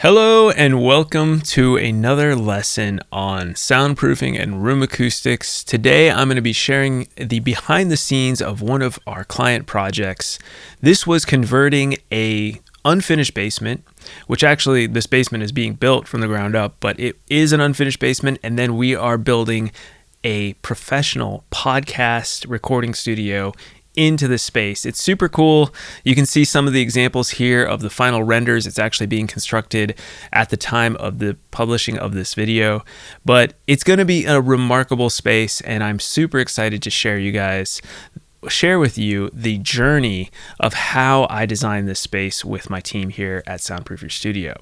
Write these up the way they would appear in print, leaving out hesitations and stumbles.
Hello and welcome to another lesson on soundproofing and room acoustics. Today I'm going to be sharing the behind the scenes of one of our client projects. This was converting a unfinished basement, which actually this basement is being built from the ground up, but it is an unfinished basement, and then we are building a professional podcast recording studio into the space. It's super cool. You can see some of the examples here of the final renders. It's actually being constructed at the time of the publishing of this video, but it's going to be a remarkable space, and I'm super excited to share with you the journey of how I designed this space with my team here at Soundproof Your Studio.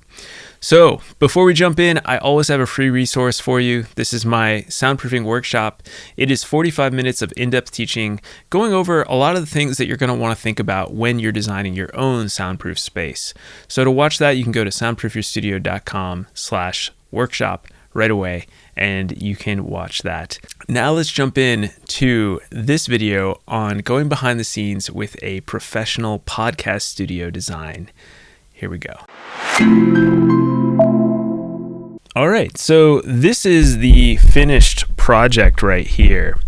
So before we jump in, I always have a free resource for you. This is my soundproofing workshop. It is 45 minutes of in-depth teaching, going over a lot of the things that you're going to want to think about when you're designing your own soundproof space. So to watch that, you can go to soundproofyourstudio.com/workshop right away, and you can watch that. Now let's jump in to this video on going behind the scenes with a professional podcast studio design. Here we go. All right, so this is the finished project right here.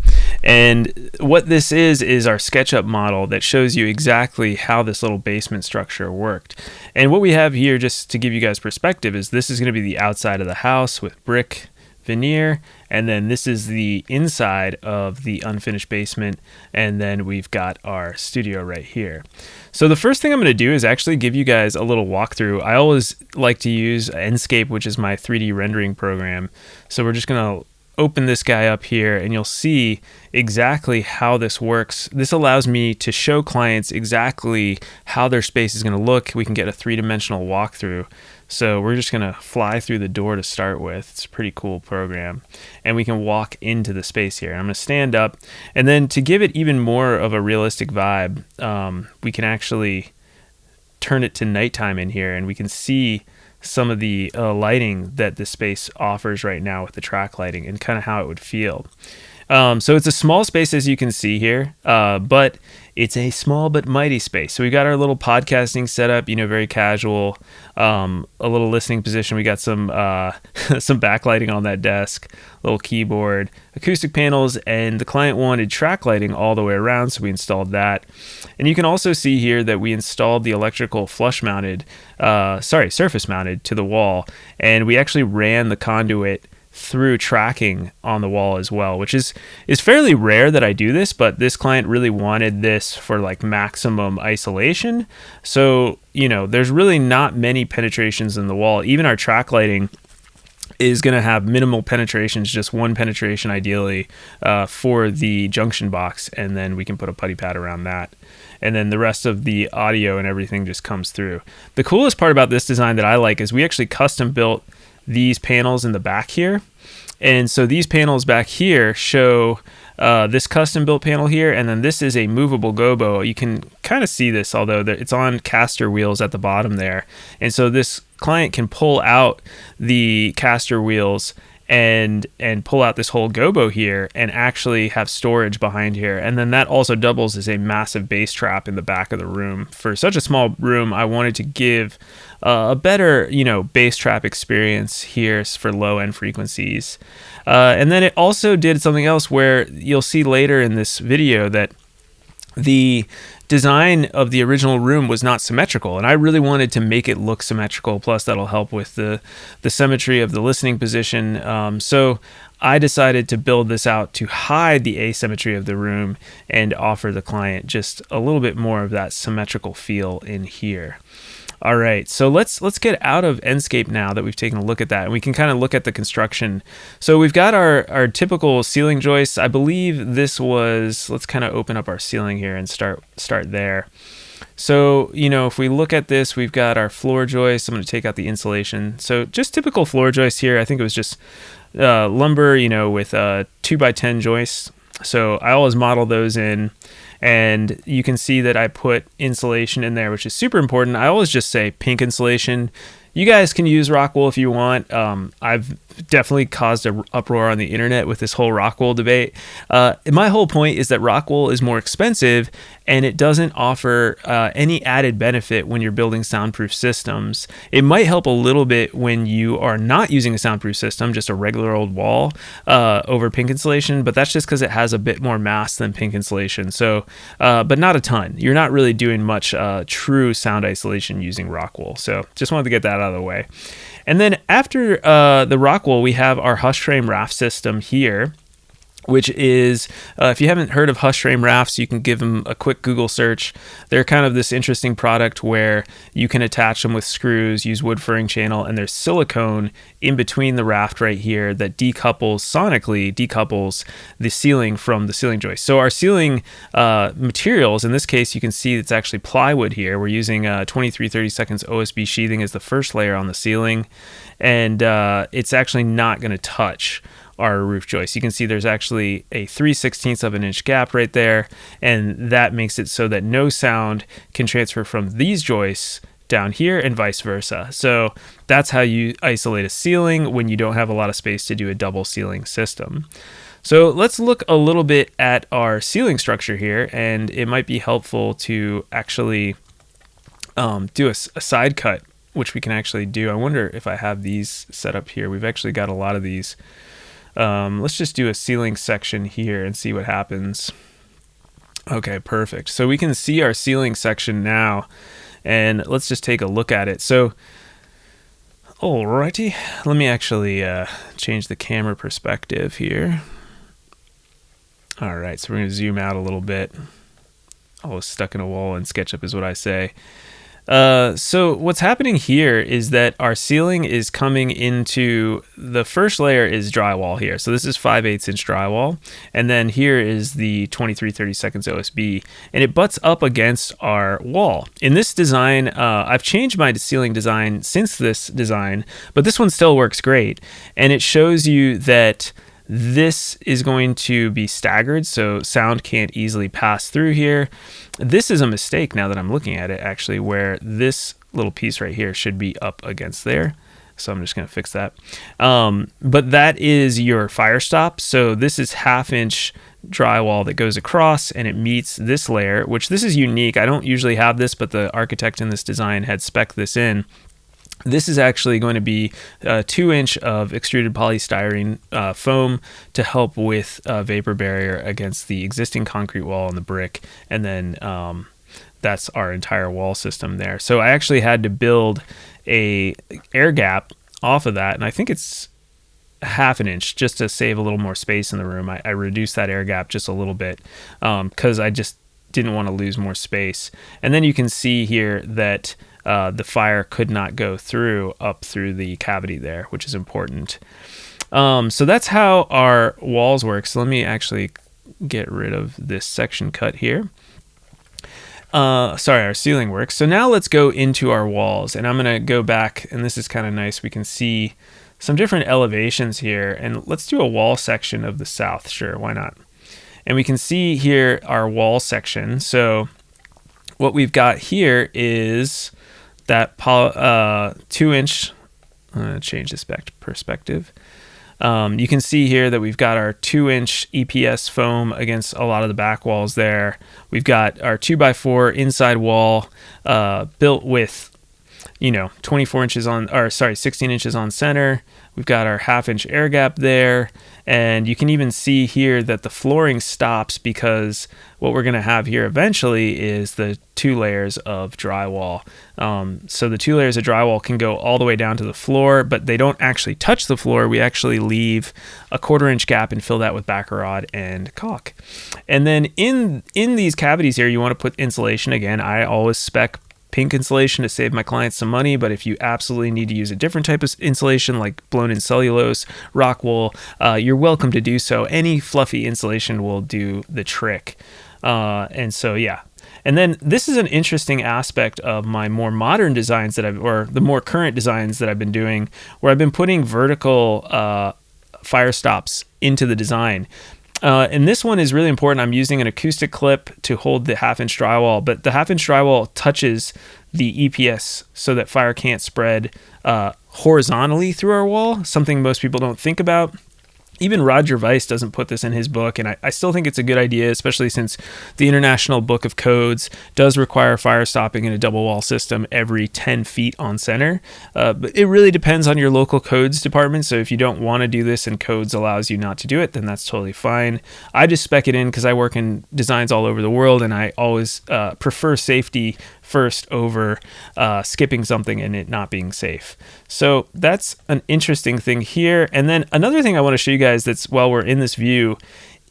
And what this is our SketchUp model that shows you exactly how this little basement structure worked. And what we have here, just to give you guys perspective, is this is going to be the outside of the house with brick veneer, and then this is the inside of the unfinished basement, and then we've got our studio right here. So the first thing I'm going to do is actually give you guys a little walkthrough. I always like to use Enscape, which is my 3D rendering program. So we're just going to open this guy up here, and you'll see exactly how this works. This allows me to show clients exactly how their space is going to look. We can get a three-dimensional walkthrough. So we're just going to fly through the door to start with. It's a pretty cool program. And we can walk into the space here. I'm going to stand up. And then to give it even more of a realistic vibe, we can actually turn it to nighttime in here, and we can see some of the lighting that the space offers right now with the track lighting and kind of how it would feel. So it's a small space, as you can see here, but it's a small but mighty space. So we got our little podcasting setup, very casual, a little listening position. We got some some backlighting on that desk, little keyboard, acoustic panels, and the client wanted track lighting all the way around, so we installed that. And you can also see here that we installed the electrical surface mounted to the wall, and we actually ran the conduit through tracking on the wall as well, which is fairly rare that I do this, but this client really wanted this for like maximum isolation. So, there's really not many penetrations in the wall. Even our track lighting is going to have minimal penetrations, just one penetration ideally for the junction box, and then we can put a putty pad around that. And then the rest of the audio and everything just comes through. The coolest part about this design that I like is we actually custom built these panels in the back here. And so these panels back here show this custom built panel here, and then this is a movable gobo. You can kind of see this, although it's on caster wheels at the bottom there. And so this client can pull out the caster wheels and pull out this whole gobo here and actually have storage behind here. And then that also doubles as a massive bass trap in the back of the room. For such a small room, I wanted to give a better, bass trap experience here for low end frequencies. And then it also did something else where you'll see later in this video that the design of the original room was not symmetrical, and I really wanted to make it look symmetrical. Plus that'll help with the symmetry of the listening position. So I decided to build this out to hide the asymmetry of the room and offer the client just a little bit more of that symmetrical feel in here. All right, so let's get out of Enscape now that we've taken a look at that, and we can kind of look at the construction. So we've got our typical ceiling joists. I believe this was, let's kind of open up our ceiling here and start there. So, if we look at this, we've got our floor joists. I'm going to take out the insulation. So just typical floor joists here. I think it was just lumber, with 2x10 joists. So I always model those in. And you can see that I put insulation in there, which is super important. I always just say pink insulation. You guys can use rock wool if you want. I've definitely caused an uproar on the internet with this whole rock wool debate. My whole point is that rock wool is more expensive and it doesn't offer any added benefit when you're building soundproof systems. It might help a little bit when you are not using a soundproof system, just a regular old wall over pink insulation, but that's just because it has a bit more mass than pink insulation. So, but not a ton. You're not really doing much true sound isolation using rock wool. So just wanted to get that out of the way. And then after the rock wool, we have our hush frame raft system here, which is, if you haven't heard of hush frame rafts, you can give them a quick Google search. They're kind of this interesting product where you can attach them with screws, use wood furring channel, and there's silicone in between the raft right here that sonically decouples the ceiling from the ceiling joist. So our ceiling materials, in this case, you can see it's actually plywood here. We're using 23/32 OSB sheathing as the first layer on the ceiling, and it's actually not going to touch our roof joist. You can see there's actually a 3/16 of an inch gap right there, and that makes it so that no sound can transfer from these joists down here and vice versa. So that's how you isolate a ceiling when you don't have a lot of space to do a double ceiling system. So let's look a little bit at our ceiling structure here, and it might be helpful to actually do a side cut, which we can actually do. I wonder if I have these set up here. We've actually got a lot of these. Let's just do a ceiling section here and see what happens. Okay, perfect. So we can see our ceiling section now, and let's just take a look at it. So, alrighty, let me actually change the camera perspective here. All right, so we're going to zoom out a little bit. Always stuck in a wall in SketchUp is what I say. So what's happening here is that our ceiling is coming into, the first layer is drywall here. So this is 5/8 inch drywall. And then here is the 23/32 OSB, and it butts up against our wall. In this design, I've changed my ceiling design since this design, but this one still works great. And it shows you that this is going to be staggered, so sound can't easily pass through here. This is a mistake now that I'm looking at it, actually, where this little piece right here should be up against there. So I'm just going to fix that. But that is your fire stop. So this is 1/2 inch drywall that goes across, and it meets this layer, which this is unique. I don't usually have this, but the architect in this design had spec'd this in. This is actually going to be 2 inch of extruded polystyrene foam to help with vapor barrier against the existing concrete wall and the brick. And then that's our entire wall system there. So I actually had to build a air gap off of that. And I think it's 1/2 inch just to save a little more space in the room. I reduced that air gap just a little bit because I just didn't want to lose more space. And then you can see here that the fire could not go up through the cavity there, which is important. So that's how our walls work. So let me actually get rid of this section cut here. Sorry, our ceiling works. So now let's go into our walls, and I'm going to go back, and this is kind of nice. We can see some different elevations here, and let's do a wall section of the south. Sure, why not? And we can see here our wall section. So what we've got here is that 2 inch, I'm going to change this back to perspective. You can see here that we've got our 2 inch EPS foam against a lot of the back walls there. We've got our 2x4 inside wall built with, 24 inches on, or sorry, 16 inches on center. We've got our 1/2 inch air gap there. And you can even see here that the flooring stops because what we're going to have here eventually is the 2 layers of drywall. So the 2 layers of drywall can go all the way down to the floor, but they don't actually touch the floor. We actually leave a 1/4 inch gap and fill that with backer rod and caulk. And then in these cavities here, you want to put insulation. Again, I always spec pink insulation to save my clients some money, but if you absolutely need to use a different type of insulation like blown-in cellulose, rock wool, you're welcome to do so. Any fluffy insulation will do the trick. And so, yeah. And then this is an interesting aspect of my more modern designs or the more current designs that I've been doing, where I've been putting vertical fire stops into the design. And this one is really important. I'm using an acoustic clip to hold the 1/2 inch drywall, but the 1/2 inch drywall touches the EPS so that fire can't spread horizontally through our wall, something most people don't think about. Even Roger Weiss doesn't put this in his book, and I still think it's a good idea, especially since the International Book of Codes does require fire stopping in a double wall system every 10 feet on center. But it really depends on your local codes department, so if you don't want to do this and codes allows you not to do it, then that's totally fine. I just spec it in because I work in designs all over the world, and I always prefer safety first over skipping something and it not being safe. So that's an interesting thing here. And then another thing I want to show you guys that's while we're in this view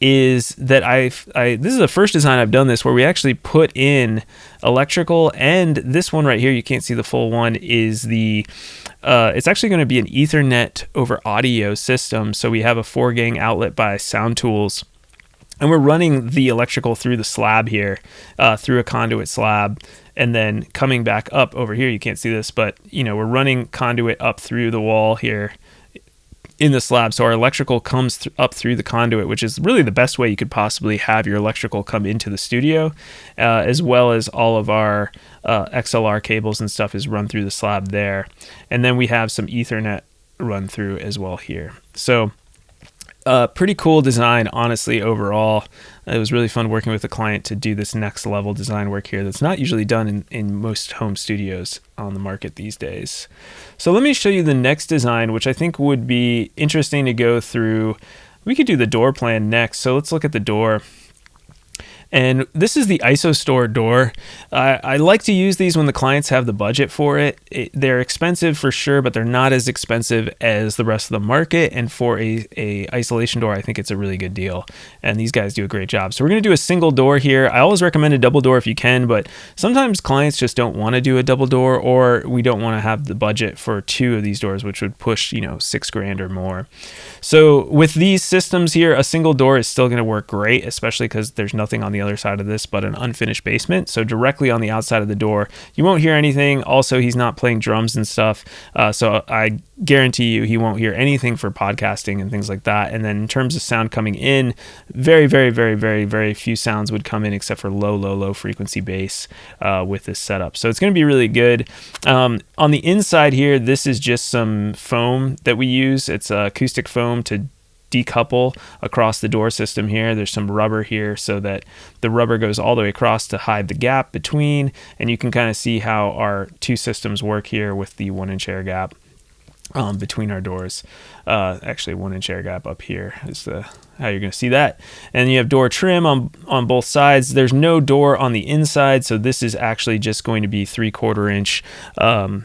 is that this is the first design I've done this where we actually put in electrical, and this one right here, you can't see the full one, is the it's actually going to be an Ethernet over audio system. So we have a 4-gang outlet by Sound Tools, and we're running the electrical through the slab here, through a conduit slab, and then coming back up over here. You can't see this, but we're running conduit up through the wall here in the slab. So our electrical comes up through the conduit, which is really the best way you could possibly have your electrical come into the studio, as well as all of our XLR cables and stuff is run through the slab there. And then we have some Ethernet run through as well here. So pretty cool design, honestly, overall. It was really fun working with the client to do this next level design work here that's not usually done in most home studios on the market these days. So let me show you the next design, which I think would be interesting to go through. We could do the door plan next. So let's look at the door. And this is the ISOStore door. I like to use these when the clients have the budget for it. They're expensive for sure, but they're not as expensive as the rest of the market. And for a isolation door, I think it's a really good deal. And these guys do a great job. So we're going to do a single door here. I always recommend a double door if you can, but sometimes clients just don't want to do a double door, or we don't want to have the budget for 2 of these doors, which would push, $6,000 or more. So with these systems here, a single door is still going to work great, especially because there's nothing on the other side of this but an unfinished basement. So directly on the outside of the door, you won't hear anything. Also, he's not playing drums and stuff. So I guarantee you he won't hear anything for podcasting and things like that. And then in terms of sound coming in, very, very, very, very, very few sounds would come in except for low frequency bass with this setup. So it's going to be really good. On the inside here, this is just some foam that we use. It's acoustic foam to decouple across the door system here. There's some rubber here so that the rubber goes all the way across to hide the gap between, and you can kind of see how our 2 systems work here with the 1-inch air gap between our doors. Actually 1-inch air gap up here is how you're going to see that. And you have door trim on both sides. There's no door on the inside, so this is actually just going to be 3/4 inch, or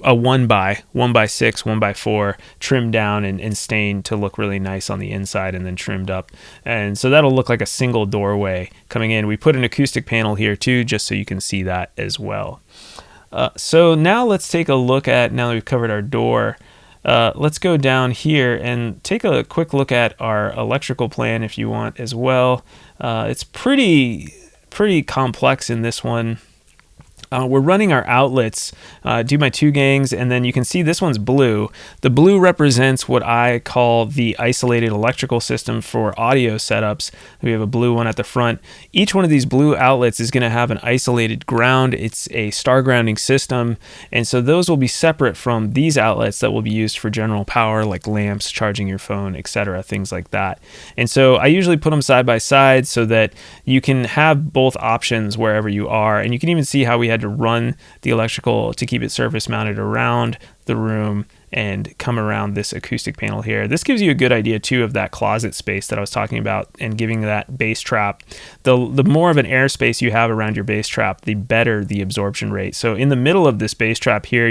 a 1x6, 1x4 trimmed down and stained to look really nice on the inside, and then trimmed up. And so that'll look like a single doorway coming in. We put an acoustic panel here too, just so you can see that as well. So now let's take a look at, now that we've covered our door, let's go down here and take a quick look at our electrical plan if you want as well. It's pretty complex in this one. We're running our outlets, do my 2 gangs, and then you can see this one's blue. The blue represents what I call the isolated electrical system for audio setups. We have a blue one at the front. Each one of these blue outlets is going to have an isolated ground. It's a star grounding system, and so those will be separate from these outlets that will be used for general power, like lamps, charging your phone, etc., things like that. And so I usually put them side by side so that you can have both options wherever you are, and you can even see how we had to run the electrical to keep it surface mounted around the room and come around this acoustic panel here. This gives you a good idea too of that closet space that I was talking about, and giving that bass trap. The more of an airspace you have around your bass trap, the better the absorption rate. So in the middle of this bass trap here,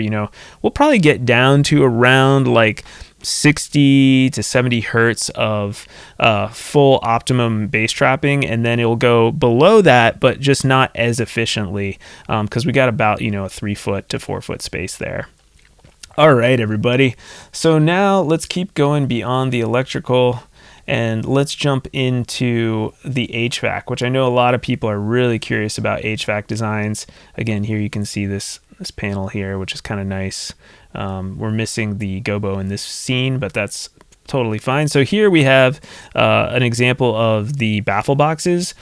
we'll probably get down to around like 60 to 70 hertz of full optimum bass trapping, and then it'll go below that, but just not as efficiently because we got about a 3 foot to 4 foot space there. All right, everybody. So now let's keep going beyond the electrical, and let's jump into the HVAC, which I know a lot of people are really curious about HVAC designs. Again, here you can see this panel here, which is kind of nice. We're missing the gobo in this scene, but that's totally fine. So here we have an example of the baffle boxes.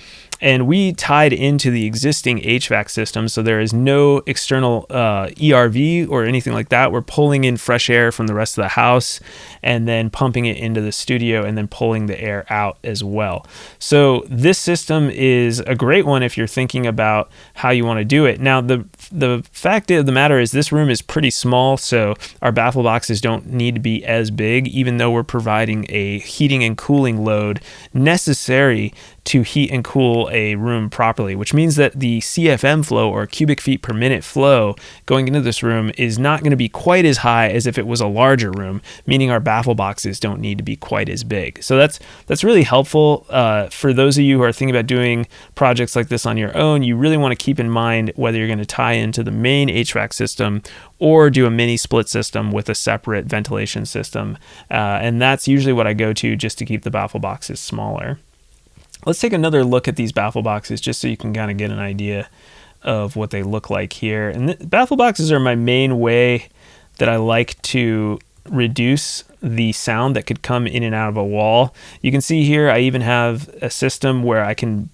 And we tied into the existing HVAC system, so there is no external ERV or anything like that. We're pulling in fresh air from the rest of the house and then pumping it into the studio and then pulling the air out as well. So this system is a great one if you're thinking about how you want to do it. Now, the fact of the matter is this room is pretty small, so our baffle boxes don't need to be as big, even though we're providing a heating and cooling load necessary to heat and cool a room properly, which means that the CFM flow, or cubic feet per minute flow, going into this room is not going to be quite as high as if it was a larger room, meaning our baffle boxes don't need to be quite as big. So that's really helpful for those of you who are thinking about doing projects like this on your own. You really want to keep in mind whether you're going to tie into the main HVAC system or do a mini split system with a separate ventilation system. And that's usually what I go to just to keep the baffle boxes smaller. Let's take another look at these baffle boxes just so you can kind of get an idea of what they look like here. And baffle boxes are my main way that I like to reduce the sound that could come in and out of a wall. You can see here I even have a system where I can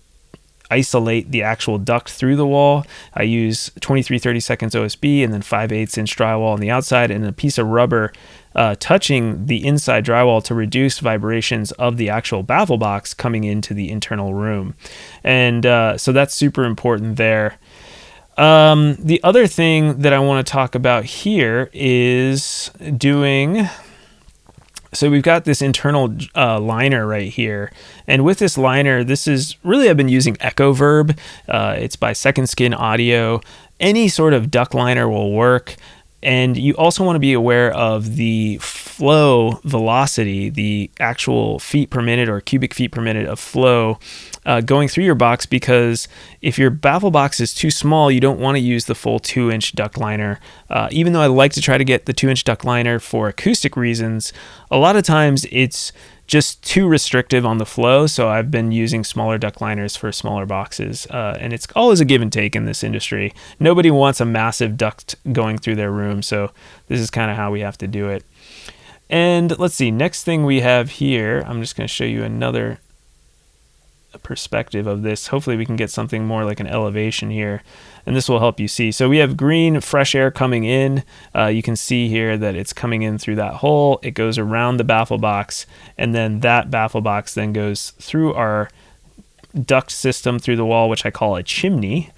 isolate the actual duct through the wall. I use 23/32 OSB and then 5/8 inch drywall on the outside and a piece of rubber touching the inside drywall to reduce vibrations of the actual baffle box coming into the internal room. And so that's super important there. The other thing that I want to talk about here is so we've got this internal liner right here. And with this liner, I've been using EchoVerb. It's by Second Skin Audio. Any sort of duct liner will work. And you also want to be aware of the flow velocity, the actual feet per minute or cubic feet per minute of flow going through your box, because if your baffle box is too small, you don't want to use the full 2-inch duct liner. Even though I like to try to get the 2-inch duct liner for acoustic reasons, a lot of times it's just too restrictive on the flow, so I've been using smaller duct liners for smaller boxes, and it's always a give and take in this industry. Nobody wants a massive duct going through their room, so this is kind of how we have to do it. And let's see, next thing we have here, I'm just going to show you another perspective of this. Hopefully we can get something more like an elevation here, and this will help you see. So we have green fresh air coming in. You can see here that it's coming in through that hole. It goes around the baffle box, and then that baffle box then goes through our duct system through the wall, which I call a chimney.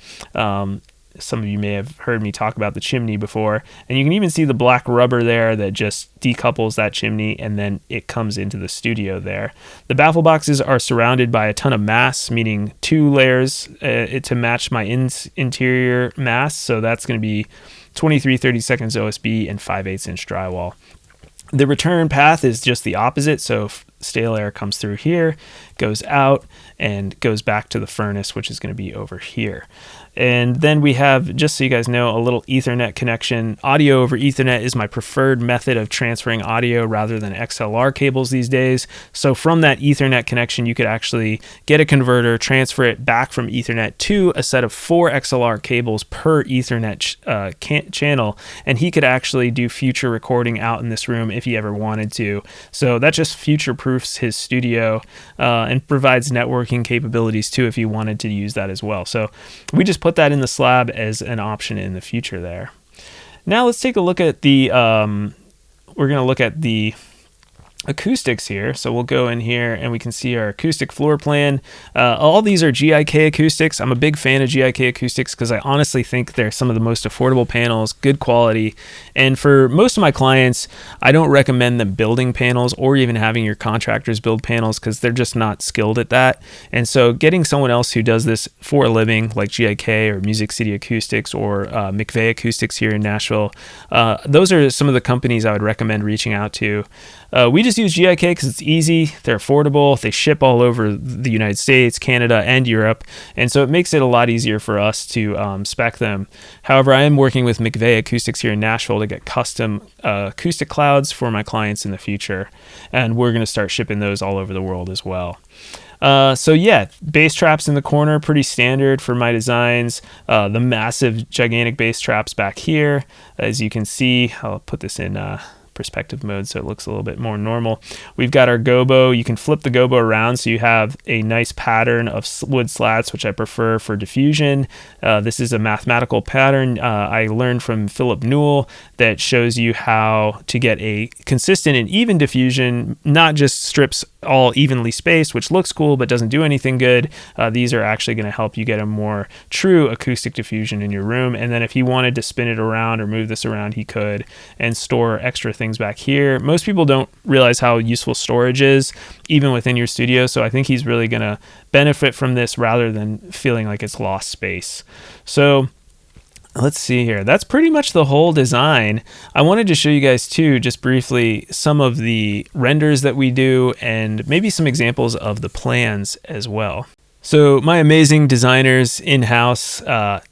Some of you may have heard me talk about the chimney before, and you can even see the black rubber there that just decouples that chimney, and then it comes into the studio there. The baffle boxes are surrounded by a ton of mass, meaning 2 layers to match my interior mass, so that's going to be 23/32 OSB and 5/8 inch drywall. The return path is just the opposite, so stale air comes through here, goes out, and goes back to the furnace, which is going to be over here. And then we have, just so you guys know, a little Ethernet connection. Audio over Ethernet is my preferred method of transferring audio rather than XLR cables these days. So from that Ethernet connection, you could actually get a converter, transfer it back from Ethernet to a set of 4 XLR cables per Ethernet channel, and he could actually do future recording out in this room if he ever wanted to. So that just future-proofs his studio and provides networking capabilities too if he wanted to use that as well. So we just put that in the slab as an option in the future there. Now let's take a look at the, we're going to look at the acoustics here. So we'll go in here and we can see our acoustic floor plan. All these are GIK acoustics. I'm a big fan of GIK acoustics because I honestly think they're some of the most affordable panels, good quality. And for most of my clients, I don't recommend them building panels or even having your contractors build panels because they're just not skilled at that. And so getting someone else who does this for a living, like GIK or Music City Acoustics or McVeigh Acoustics here in Nashville, those are some of the companies I would recommend reaching out to. We just use GIK because it's easy, they're affordable, they ship all over the United States, Canada, and Europe, and so it makes it a lot easier for us to spec them. However, I am working with McVeigh Acoustics here in Nashville to get custom acoustic clouds for my clients in the future, and we're going to start shipping those all over the world as well. So yeah, bass traps in the corner, pretty standard for my designs. The massive, gigantic bass traps back here, as you can see. I'll put this in perspective mode so it looks a little bit more normal. We've got our gobo. You can flip the gobo around so you have a nice pattern of wood slats, which I prefer for diffusion. This is a mathematical pattern I learned from Philip Newell that shows you how to get a consistent and even diffusion, not just strips all evenly spaced, which looks cool but doesn't do anything good. These are actually going to help you get a more true acoustic diffusion in your room. And then if he wanted to spin it around or move this around, he could, and store extra things back here. Most people don't realize how useful storage is even within your studio, so I think he's really going to benefit from this rather than feeling like it's lost space. So let's see here. That's pretty much the whole design. I wanted to show you guys too, just briefly, some of the renders that we do and maybe some examples of the plans as well. So my amazing designers in-house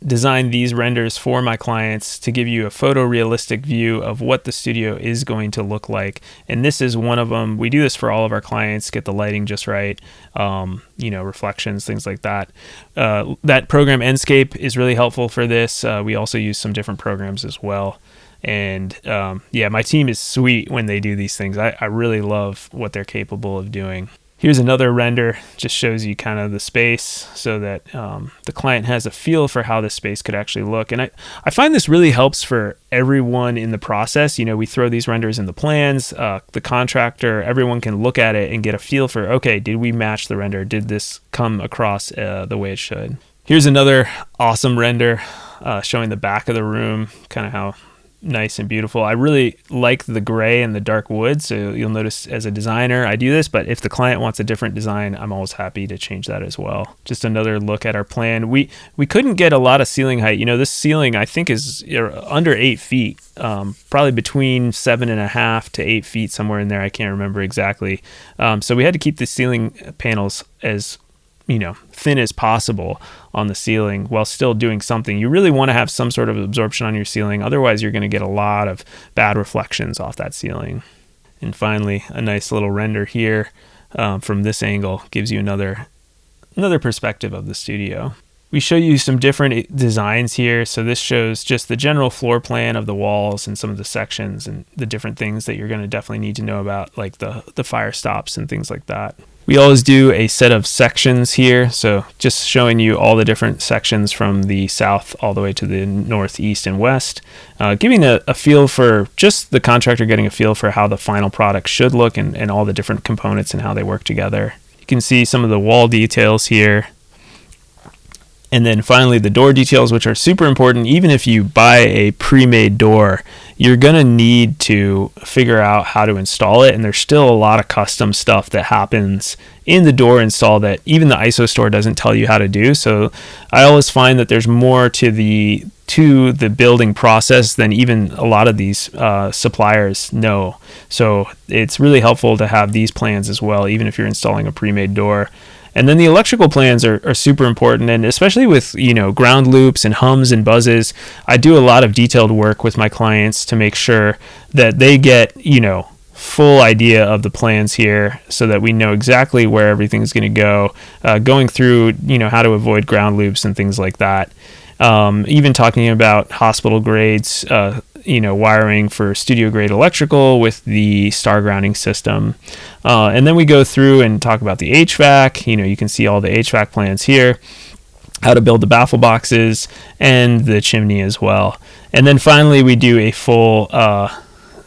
design these renders for my clients to give you a photorealistic view of what the studio is going to look like. And this is one of them. We do this for all of our clients, get the lighting just right, reflections, things like that. That program Enscape is really helpful for this. We also use some different programs as well. And my team is sweet when they do these things. I really love what they're capable of doing. Here's another render, just shows you kind of the space so that the client has a feel for how this space could actually look. And I find this really helps for everyone in the process. We throw these renders in the plans, the contractor, everyone can look at it and get a feel for, okay, did we match the render? Did this come across the way it should? Here's another awesome render showing the back of the room, kind of how nice and beautiful. I really like the gray and the dark wood, so you'll notice as a designer I do this, but if the client wants a different design, I'm always happy to change that as well. Just another look at our plan. We couldn't get a lot of ceiling height. This ceiling I think is under 8 feet, probably between 7.5 to 8 feet, somewhere in there. I can't remember exactly. So we had to keep the ceiling panels as thin as possible on the ceiling while still doing something. You really want to have some sort of absorption on your ceiling. Otherwise, you're going to get a lot of bad reflections off that ceiling. And finally, a nice little render here from this angle gives you another perspective of the studio. We show you some different designs here. So this shows just the general floor plan of the walls and some of the sections and the different things that you're going to definitely need to know about, like the fire stops and things like that. We always do a set of sections here, so just showing you all the different sections from the south all the way to the north, east, and west, giving a feel for just the contractor getting a feel for how the final product should look and all the different components and how they work together. You can see some of the wall details here. And then finally the door details, which are super important. Even if you buy a pre-made door, you're going to need to figure out how to install it. And there's still a lot of custom stuff that happens in the door install that even the ISO store doesn't tell you how to do. So I always find that there's more to the building process than even a lot of these suppliers know. So it's really helpful to have these plans as well, even if you're installing a pre-made door. And then the electrical plans are super important, and especially with ground loops and hums and buzzes, I do a lot of detailed work with my clients to make sure that they get full idea of the plans here, so that we know exactly where everything's going to go, going through how to avoid ground loops and things like that. Even talking about hospital grades, wiring for studio grade electrical with the star grounding system. And then we go through and talk about the HVAC. You can see all the HVAC plans here, how to build the baffle boxes and the chimney as well. And then finally we do a full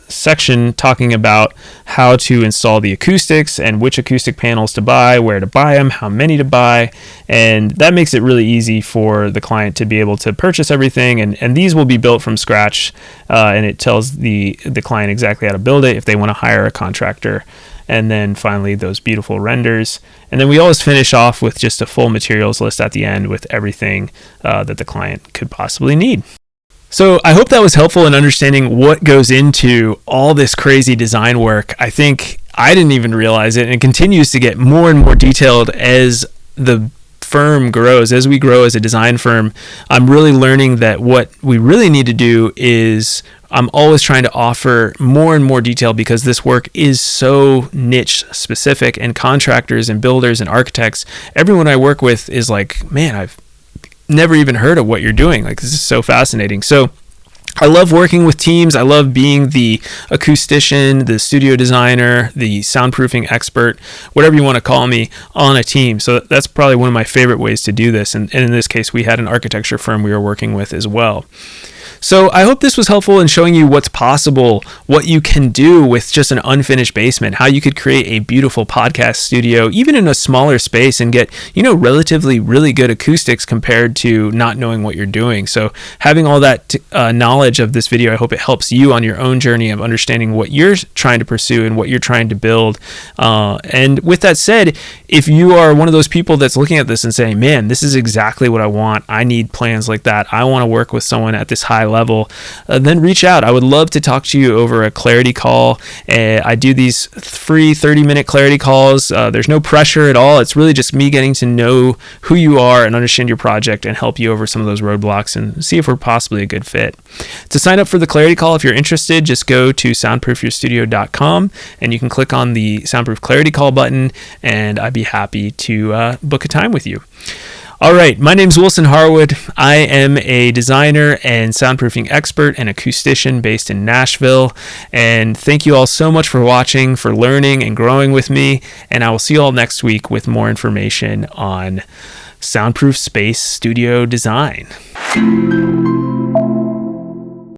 section talking about how to install the acoustics and which acoustic panels to buy, where to buy them, how many to buy, and that makes it really easy for the client to be able to purchase everything. And these will be built from scratch, and it tells the client exactly how to build it if they want to hire a contractor. And then finally those beautiful renders, and then we always finish off with just a full materials list at the end with everything that the client could possibly need. So I hope that was helpful in understanding what goes into all this crazy design work. I think I didn't even realize it, and it continues to get more and more detailed as the firm grows. As we grow as a design firm, I'm really learning that what we really need to do is I'm always trying to offer more and more detail, because this work is so niche specific, and contractors and builders and architects, everyone I work with is like, man, I've never even heard of what you're doing. Like, this is so fascinating. So I love working with teams. I love being the acoustician, the studio designer, the soundproofing expert, whatever you want to call me, on a team. So that's probably one of my favorite ways to do this. And in this case, we had an architecture firm we were working with as well. So I hope this was helpful in showing you what's possible, what you can do with just an unfinished basement, how you could create a beautiful podcast studio, even in a smaller space, and get, relatively really good acoustics compared to not knowing what you're doing. So having all that knowledge of this video, I hope it helps you on your own journey of understanding what you're trying to pursue and what you're trying to build. And with that said, if you are one of those people that's looking at this and saying, man, this is exactly what I want, I need plans like that, I want to work with someone at this high level, then reach out. I would love to talk to you over a clarity call. I do these free 30-minute clarity calls. There's no pressure at all. It's really just me getting to know who you are and understand your project and help you over some of those roadblocks and see if we're possibly a good fit. To sign up for the clarity call, if you're interested, just go to soundproofyourstudio.com and you can click on the Soundproof Clarity Call button, and I'd be happy to book a time with you. All right, my name's Wilson Harwood. I am a designer and soundproofing expert and acoustician based in Nashville. And thank you all so much for watching, for learning and growing with me. And I will see you all next week with more information on soundproof space studio design.